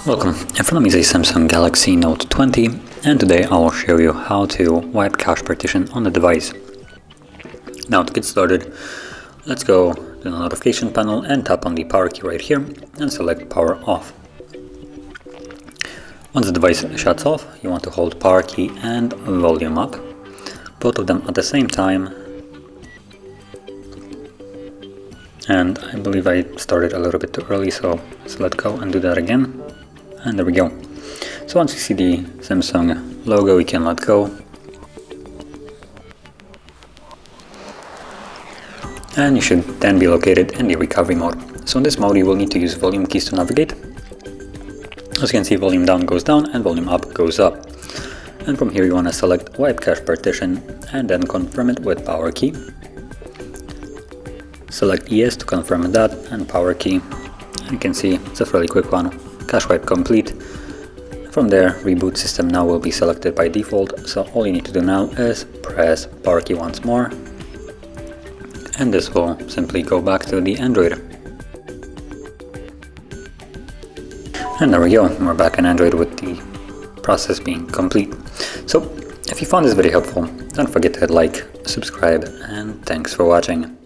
Welcome, in front of me is a Samsung Galaxy Note 20 and today I will show you how to wipe cache partition on the device. Now to get started, let's go to the notification panel and tap on the power key right here and select power off. Once the device shuts off, you want to hold power key and volume up, both of them at the same time. And I believe I started a little bit too early, so let's let go and do that again. And there we go. So once you see the Samsung logo, you can let go. And you should then be located in the recovery mode. So in this mode, you will need to use volume keys to navigate. As you can see, volume down goes down and volume up goes up. And from here, you want to select wipe cache partition and then confirm it with power key. Select yes to confirm that and power key. You can see it's a fairly quick one. Cache wipe complete. From there, reboot system now will be selected by default, so all you need to do now is press power key once more, and this will simply go back to the Android. And there we go, we're back in Android with the process being complete. So if you found this video helpful, don't forget to hit like, subscribe, and thanks for watching.